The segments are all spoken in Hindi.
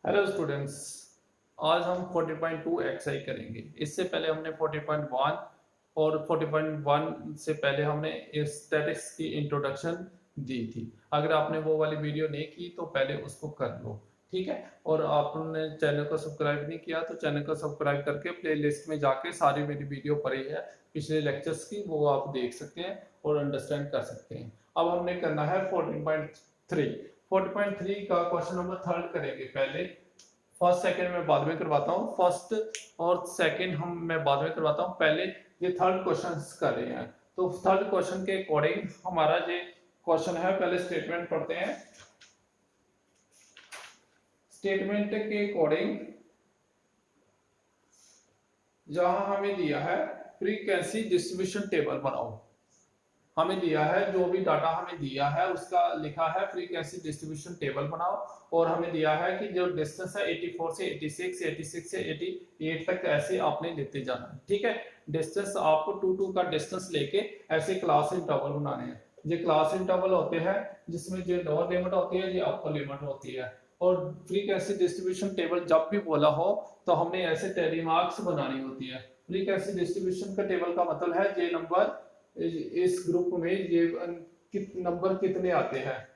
हेलो स्टूडेंट्स, आज हम 40.2 एक्सरसाइज करेंगे। इससे पहले हमने 40.1 और 40.1 से पहले हमने स्टैटिक्स की इंट्रोडक्शन दी थी। अगर आपने वो वाली वीडियो नहीं की तो पहले उसको कर लो, ठीक है। और आपने चैनल को सब्सक्राइब नहीं किया तो चैनल को सब्सक्राइब करके प्लेलिस्ट में जाके सारी मेरी वीडियो पड़ी है पिछले लेक्चर्स की, वो आप देख सकते हैं और अंडरस्टैंड कर सकते हैं। अब हमने करना है 14.3। 40.3 का क्वेश्चन नंबर थर्ड करेंगे पहले। फर्स्ट सेकंड मैं बाद में करवाता हूँ, फर्स्ट और सेकंड मैं बाद में करवाता हूँ, पहले ये थर्ड क्वेश्चन कर रहे हैं। तो थर्ड क्वेश्चन के अकॉर्डिंग हमारा ये क्वेश्चन है, पहले स्टेटमेंट पढ़ते हैं। स्टेटमेंट के अकॉर्डिंग जहां हमें दिया है फ्रीक्वेंसी डिस्ट्रीब्यूशन टेबल बनाओ। हमें दिया है जो भी डाटा हमें दिया है उसका लिखा है फ्रीक्वेंसी डिस्ट्रीब्यूशन टेबल बनाओ। और हमें दिया है कि जो डिस्टेंस है 84 से 86, 86 से 88 तक ऐसे आपने लेते जाना है, ठीक है। डिस्टेंस आपको 2 का डिस्टेंस लेके ऐसे क्लास इंटरवल बनाने हैं। ये क्लास इंटरवल होते हैं जिसमें जो लोअर लिमिट होती है, ये अपर लिमिट होती है। और फ्रीक्वेंसी डिस्ट्रीब्यूशन टेबल जब भी बोला हो तो हमने ऐसे रिमार्क्स बनानी होती है। फ्रीक्वेंसी डिस्ट्रीब्यूशन का टेबल का मतलब है ये नंबर इस ग्रुप में ये नंबर कितने आते हैं।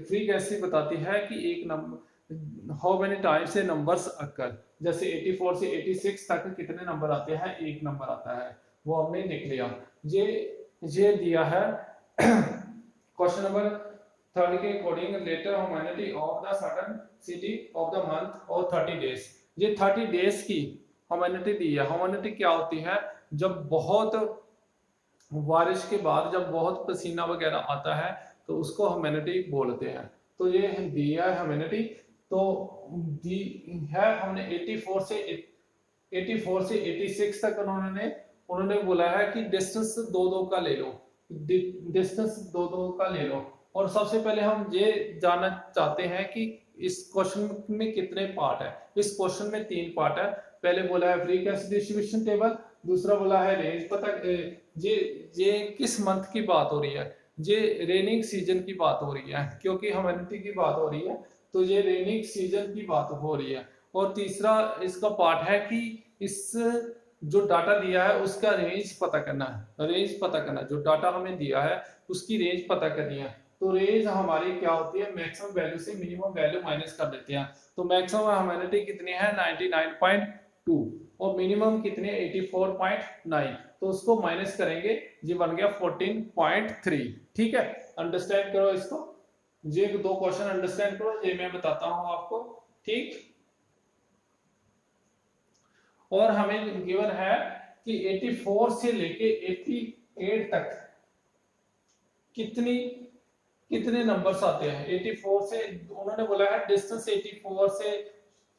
फ्रीक्वेंसी बताती है कि एक नंबर हाउ मेनी टाइम्स से नंबर्स अकर, जैसे 84 से 86 तक कितने नंबर आते हैं, एक नंबर आता है, वो हमने लिख लिया। ये दिया है क्वेश्चन नंबर थर्ड के according letter humanity of the certain city of the month और 30 डेज। ये 30 डेज की ह्यूमैनिटी दी है। ह्यूमैनिटी क्या होती है? जब बहुत बारिश के बाद जब बहुत पसीना वगैरह आता है तो उसको ह्यूमैनिटी बोलते हैं। तो ये दिया है ह्यूमैनिटी, तो दी है हमने 84 से 86 तक उन्होंने बोला है कि डिस्टेंस दो का ले लो, डिस्टेंस दो का ले लो। और सबसे पहले हम ये जानना चाहते हैं कि इस क्वेश्चन में कितने पार्ट है। इस क्वेश्चन में 3 पार्ट है। पहले बोला है फ्रीक्वेंसी डिस्ट्रीब्यूशन टेबल, दूसरा बोला है रेंज पता। ये किस मंथ की बात हो रही है? ये रेनिंग सीजन की बात हो रही है, क्योंकि ह्यूमैनिटी की बात हो रही है तो ये रेनिंग सीजन की बात हो रही है। और तीसरा इसका पार्ट है कि इस जो डाटा दिया है उसका रेंज पता करना है। रेंज पता करना, जो डाटा हमें दिया है उसकी रेंज पता करनी है। तो रेंज हमारी क्या होती है? मैक्सिमम वैल्यू से मिनिमम वैल्यू माइनस कर देते हैं। तो मैक्सिमम ह्यूमैनिटी कितनी है? 99.2 और मिनिमम कितनी है? 84.9। तो उसको माइनस करेंगे, ये बन गया 14.3। ठीक है, अंडरस्टैंड करो इसको। ये 2 क्वेश्चन अंडरस्टैंड करो, ये मैं बताता हूं आपको, ठीक। और हमें गिवन है कि 84 से लेके 88 तक कितने नंबर्स आते हैं। 84 से उन्होंने बोला है डिस्टेंस 84 से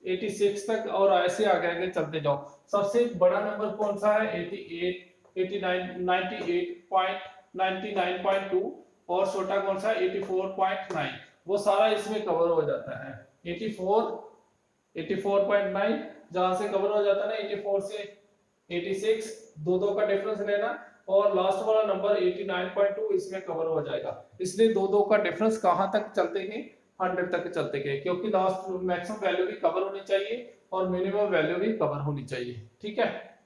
86 तक और ऐसे आगे आगे चलते जाओ। सबसे बड़ा नंबर कौन सा है? 88, 89, 98.99.2 और छोटा कौन सा? 84.9। वो सारा इसमें कवर हो जाता है। 84.9 जहां से कवर हो जाता है ना, 84 से 86 दो का डिफरेंस लेना, और लास्ट वाला नंबर 89.2 इसमें कवर हो जाएगा। इसलिए दो का डिफरेंस कहां तक चलते गए? 100 तक चलते गए, क्योंकि लास्ट मैक्सिमम वैल्यू भी कवर होनी चाहिए और मिनिमम वैल्यू भी कवर होनी चाहिए, ठीक है।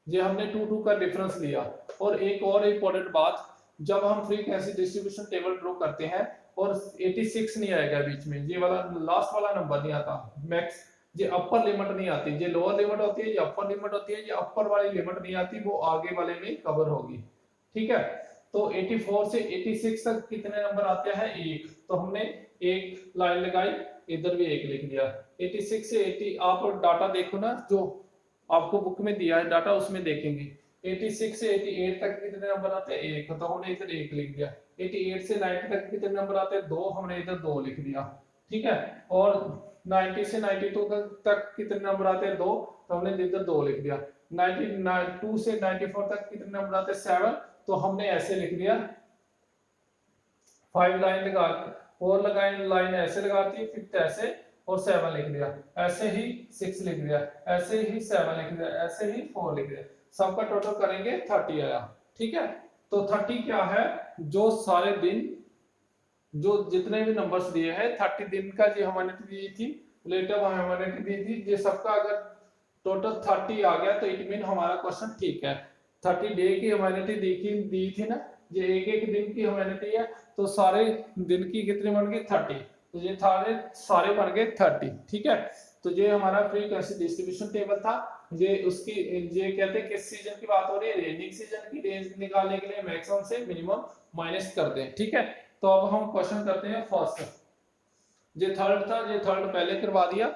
ये हमने 2 का डिफरेंस लिया। और एक और इंपॉर्टेंट बात, जब हम फ्रीक्वेंसी डिस्ट्रीब्यूशन टेबल ड्रॉ करते हैं और 86 नहीं आएगा बीच में, ये वाला लास्ट वाला नंबर नहीं आता मैक्स, ये अपर लिमिट नहीं आती, ये लोअर लिमिट होती है, ये अपर लिमिट होती है, ये अपर वाली लिमिट नहीं आती, वो आगे वाले में कवर होगी, ठीक है। तो 84 से 86 तक कितने नंबर आते हैं? एक। तो हमने एक लाइन लगाई, इधर भी एक लिख दिया। 86 से 80 आप डाटा देखो ना, जो आपको बुक में दिया है डाटा उसमें देखेंगे। 86 से 88 तक कितने नंबर आते हैं? एक। तो हमने इधर एक लिख दिया। 88 से 90 तक कितने नंबर आते हैं? 2, हमने इधर 2 लिख दिया, ठीक है। और 90 से 92 तक कितने नंबर आते हैं? 2, तो हमने इधर 2 लिख दिया। 92 से 94 तक कितने नंबर आते हैं? 7, तो हमने ऐसे लिख दिया। 5 लाइन लगा, 4 लगाए लाइन ऐसे लगाती, फिर ऐसे, और 7 लिख दिया, ऐसे ही 6 लिख दिया, ऐसे ही 7 लिख दिया, ऐसे ही 4 लिख दिया। सबका टोटल करेंगे 30 आया, ठीक है। तो 30 क्या है? जो सारे दिन जो जितने भी नंबर्स दिए हैं 30 दिन का जो हमने दी थी रिलेटिव ह्यूमैनिटी दी थी, ये सबका अगर टोटल 30 आ गया तो इट मीन हमारा क्वेश्चन ठीक है। 30 डे की ह्यूमैनिटी दी थी ना, ये एक एक दिन की ह्यूमैनिटी है, तो सारे दिन की कितनी बन गई 30, तो ये सारे बन गए 30। ठीक है, तो ये हमारा फ्रीक्वेंसी डिस्ट्रीब्यूशन टेबल था। ये उसकी ये कहते हैं किस सीजन की बात हो रही है, रेनिंग सीजन की। रेंज निकालने के लिए मैक्सिमम से मिनिमम माइनस कर दें। ठीक है, तो अब हम क्वेश्चन करते हैं फर्स्ट। ये थर्ड था, ये थर्ड पहले करवा दिया।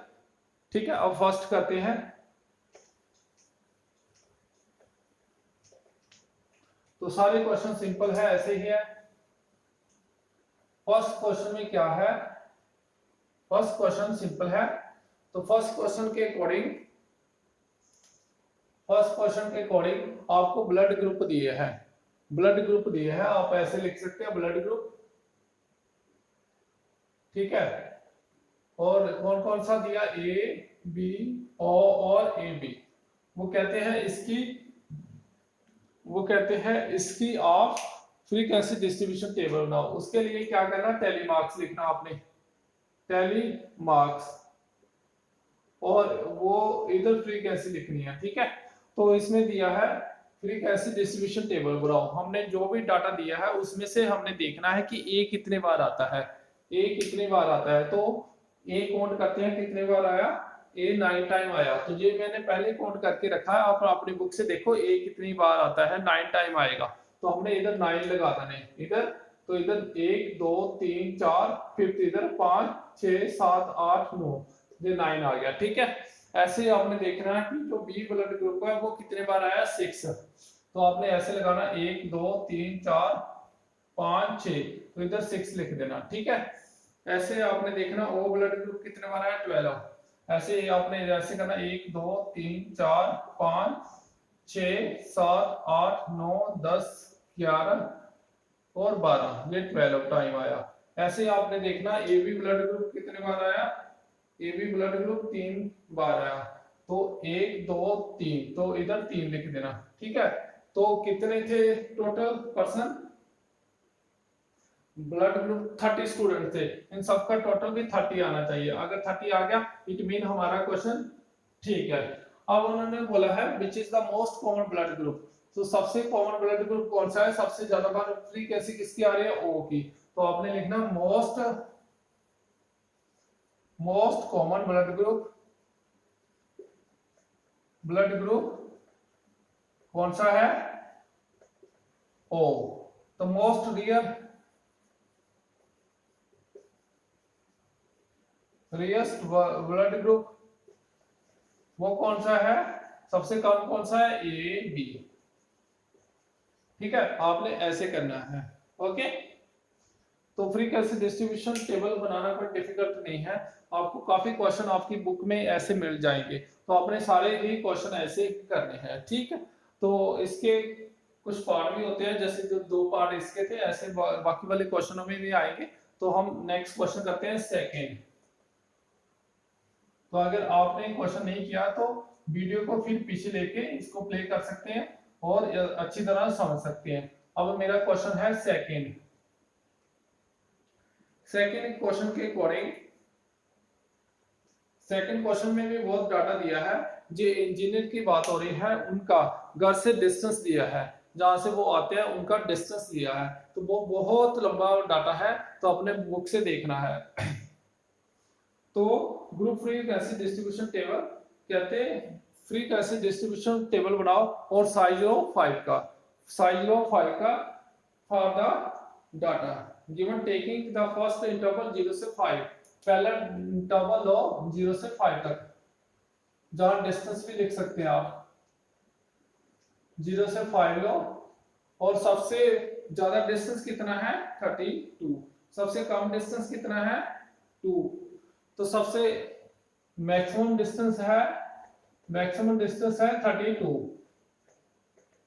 ठीक है, अब फर्स्ट करते हैं। तो सारे क्वेश्चन सिंपल है, ऐसे ही है। फर्स्ट क्वेश्चन में क्या है, फर्स्ट क्वेश्चन सिंपल है। तो फर्स्ट क्वेश्चन के अकॉर्डिंग आपको ब्लड ग्रुप दिए हैं, ब्लड ग्रुप दिए हैं, आप ऐसे लिख सकते हैं ब्लड ग्रुप। ठीक है, और कौन कौन सा दिया, ए बी ओ और ए बी। वो कहते हैं इसकी आप फ्रीक्वेंसी डिस्ट्रीब्यूशन टेबल बनाओ। उसके लिए क्या करना, टैली मार्क्स लिखना आपने, टैली मार्क्स, और वो इधर फ्रीक्वेंसी लिखनी है। ठीक है, तो इसमें दिया है फ्रीक्वेंसी डिस्ट्रीब्यूशन टेबल बनाओ। हमने जो भी डाटा दिया है उसमें से हमने देखना है कि ए कितने बार आता है, ए कितने बार आता है। तो ए काउंट करते हैं कितने बार आया, ए 9 टाइम आया। तो ये मैंने पहले काउंट करके रखा है, आप अपनी बुक से देखो ए कितनी बार आता है, 9 टाइम आएगा। तो हमने इधर 9 लगा देने इधर, तो इधर 1 2 3 4, फिर इधर 5 6 7 8 9, ये 9 आ गया। ठीक है, ऐसे ही आपने देखना है कि जो बी ब्लड ग्रुप है वो कितने बार आया, 6। तो आपने ऐसे लगाना 1 2 3 4 5 6, तो इधर 6 लिख देना। ठीक है, ऐसे आपने देखना ओ ब्लड ग्रुप कितने बार आया, 12। ऐसे आपने ऐसे करना 1 2 3 4 5 6 7 8 9 10 11 और 12, ये 12 टाइम आया। ऐसे आपने देखना ए बी ब्लड ग्रुप कितने बार आया, ए बी ब्लड ग्रुप 3 बार आया। तो 1 2 3, तो इधर 3 लिख देना। ठीक है, तो कितने थे total person, blood group 30 student थे, इन सबका टोटल भी 30 आना चाहिए। अगर 30 आ गया इट मीन हमारा क्वेश्चन ठीक है। अब उन्होंने बोला है which is the most common blood group. तो सबसे कॉमन ब्लड ग्रुप कौन सा है, सबसे ज्यादा बार फ्रीक्वेंसी किसकी आ रही है, ओ की। तो आपने लिखना मोस्ट कॉमन ब्लड ग्रुप कौन सा है, ओ। तो मोस्ट रेयरेस्ट ब्लड ग्रुप वो कौन सा है, सबसे कम कौन सा है, ए बी। ठीक है, आपने ऐसे करना है। ओके, तो फ्रीक्वेंसी डिस्ट्रीब्यूशन टेबल बनाना कोई डिफिकल्ट नहीं है, आपको काफी क्वेश्चन आपकी बुक में ऐसे मिल जाएंगे, तो आपने सारे ही क्वेश्चन ऐसे करने हैं। ठीक है, तो इसके कुछ पार्ट भी होते हैं, जैसे जो 2 पार्ट इसके थे, ऐसे बाकी वाले क्वेश्चनों में भी आएंगे। तो हम नेक्स्ट क्वेश्चन करते हैं सेकेंड। तो अगर आपने क्वेश्चन नहीं किया तो वीडियो को फिर पीछे लेके इसको प्ले कर सकते हैं और अच्छी तरह समझ सकते हैं। अब मेरा क्वेश्चन है सेकेंड क्वेश्चन के अकॉर्डिंग, सेकंड क्वेश्चन में भी बहुत डाटा दिया है। जो इंजीनियर की बात हो रही है, उनका घर से डिस्टेंस दिया है, जहां से वो आते हैं उनका डिस्टेंस दिया है। तो वो बहुत लंबा डाटा है, तो अपने बुक से देखना है। तो ग्रुप फ्रीक्वेंसी डिस्ट्रीब्यूशन टेबल कहते हैं, फ्रीक्वेंसी डिस्ट्रीब्यूशन टेबल बनाओ और साइज ऑफ 5 का for the data given taking the first interval 0 से 5, पहला इंटरवल लो 0 से 5 तक, जहां डिस्टेंस भी लिख सकते हैं आप, 0 से 5 लो। और सबसे ज्यादा डिस्टेंस कितना है, 32। सबसे कम डिस्टेंस कितना है, 2। तो सबसे मैक्सिमम डिस्टेंस है 32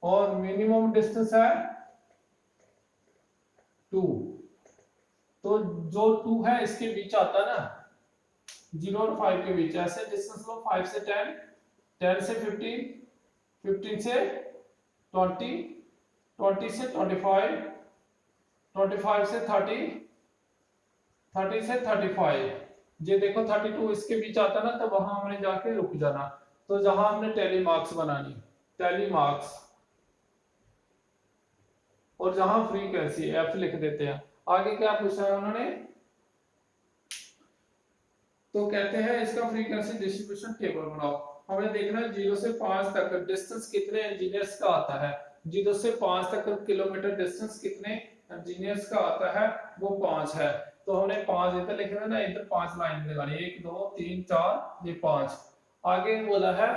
और मिनिमम डिस्टेंस है 2। तो जो 2 है इसके बीच आता है ना, 0 और 5 के बीच। ऐसे डिस्टेंस लो 5 से 10, 10 से 15, 15 से 20, 20 से 25, 25 से 30, 30 से 35, ये देखो 32 इसके बीच आता ना, तो वहां हमने जाके रुक जाना। तो जहां हमने टैली मार्क्स बनानी, टैली मार्क्स, और जहां फ्रीक्वेंसी एफ लिख देते हैं। आगे क्या पूछा है उन्होंने, तो कहते हैं इसका फ्रीक्वेंसी डिस्ट्रीब्यूशन टेबल बनाओ। हमें देखना है 0 से 5 तक डिस्टेंस कितने इंजीनियर्स का आता है। 0 से 5 तक किलोमीटर डिस्टेंस कितने इंजीनियर्स का आता है, वो 5 है। तो हमने 5 इधर लिख देना, इधर 5 लाइन लगानी, 1 2 3 4 ये 5। आगे बोला है,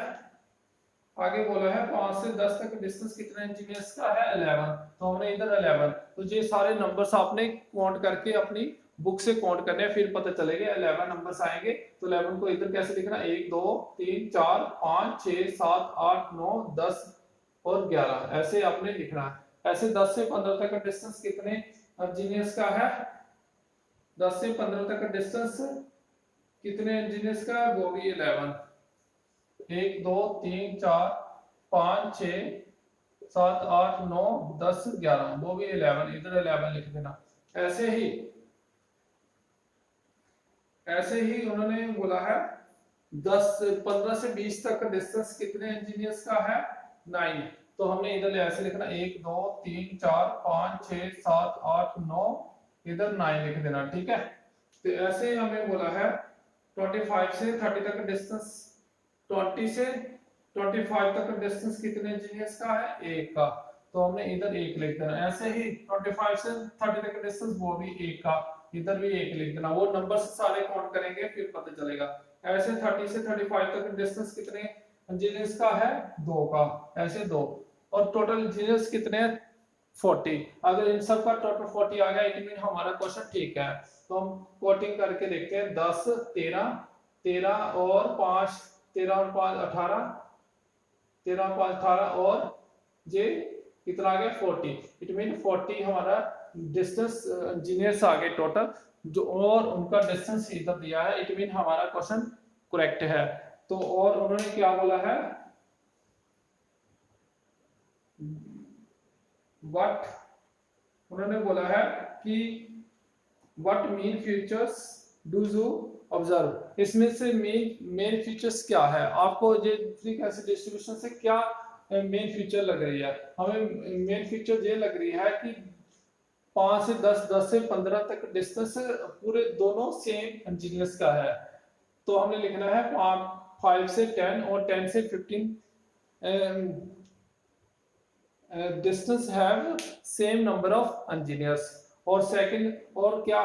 आगे बोला है 5 से 10 तक डिस्टेंस कितने इंजीनियर्स का है, 11। तो हमने इधर 11। तो ये सारे नंबर्स आपने काउंट करके अपनी बुक से काउंट करने हैं, फिर पता चलेगा 11 नंबर्स आएंगे। तो 11 को इधर कैसे लिखना, 1 2 3 4 5 6 7 8 9 10 और 11, ऐसे आपने लिखना है। ऐसे 10 से 15 तक का डिस्टेंस कितने इंजीनियर्स का है, 10 से 15 तक का डिस्टेंस कितने इंजीनियर्स का है, वो भी 11। 1 2 3 4 5 6 7 8 9 10 11, वो भी 11, इधर 11 लिख देना। ऐसे ही उन्होंने बोला है 15 से 20 तक का डिस्टेंस कितने इंजीनियर्स का है, 9। तो हमने इधर ऐसे लिखना 1 2 3 4 5 6 7 8 9, इधर 9 लिख देना, ठीक है। तो ऐसे हमें बोला है 25 से 30 तक का डिस्टेंस, 20 से 25 तक का डिस्टेंस कितने इंजीनियर्स का है, 1 का। तो हमने इधर 1 लिख देना। ऐसे ही 25 से 30 तक का डिस्टेंस, वो भी 1 का, इधर भी 1 लिख देना। वो नंबर सारे काउंट करेंगे फिर पता चलेगा। ऐसे 30 से 35 तक का डिस्टेंस कितने इंजीनियर्स का है, 2 का, ऐसे 2। और टोटल इंजीनियर्स कितने हैं, 40। अगर इन सब का टोटल 40 आ गया, इट मीन हमारा क्वेश्चन ठीक है। तो हम कोटिंग करके देखते हैं, 10 13 13 और 5 13 और 5 18, 13 और 5 18, और ये कितना आ गया, 40। इट मीन 40 हमारा डिस्टेंस इंजीनियर्स आ गए टोटल, जो और उनका डिस्टेंस इधर दिया है, इट मीन हमारा क्वेश्चन करेक्ट है। तो और उन्होंने क्या बोला है, व्हाट, उन्होंने बोला है कि what main features do you observe. इसमें से मेन फीचर्स क्या है, आपको ये फ्रीक्वेंसी डिस्ट्रीब्यूशन से क्या मेन फीचर लग रही है। हमें मेन फीचर ये लग रही है कि 5 से 10 10 से 15 तक डिस्टेंस पूरे दोनों सेम इंजीनियर्स का है। तो हमने लिखना है 5 से 10 और 10 से 15 distance have same number of engineers. और सेकंड और क्या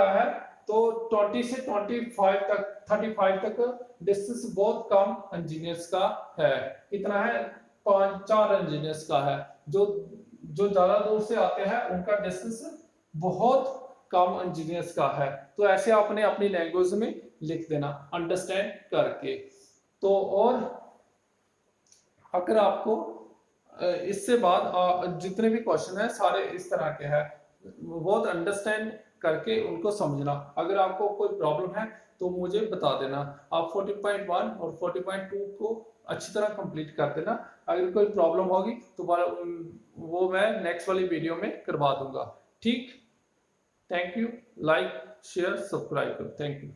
है, तो 20 से 25 तक 35 तक डिस्टेंस बहुत कम इंजीनियर्स का है। कितना है, 4 इंजीनियर्स का है। जो ज्यादा दूर से आते हैं उनका डिस्टेंस बहुत कम इंजीनियर्स का है। तो ऐसे आपने अपनी लैंग्वेज में लिख देना अंडरस्टैंड करके। तो और अगर आपको इससे बाद जितने भी क्वेश्चन है सारे इस तरह के हैं, बहुत अंडरस्टैंड करके उनको समझना। अगर आपको कोई प्रॉब्लम है तो मुझे बता देना। आप 14.1 और 14.2 को अच्छी तरह कंप्लीट कर देना। अगर कोई प्रॉब्लम होगी तो वो मैं नेक्स्ट वाली वीडियो में करवा दूंगा, ठीक। Thank you. Like share subscribe करो। Thank you.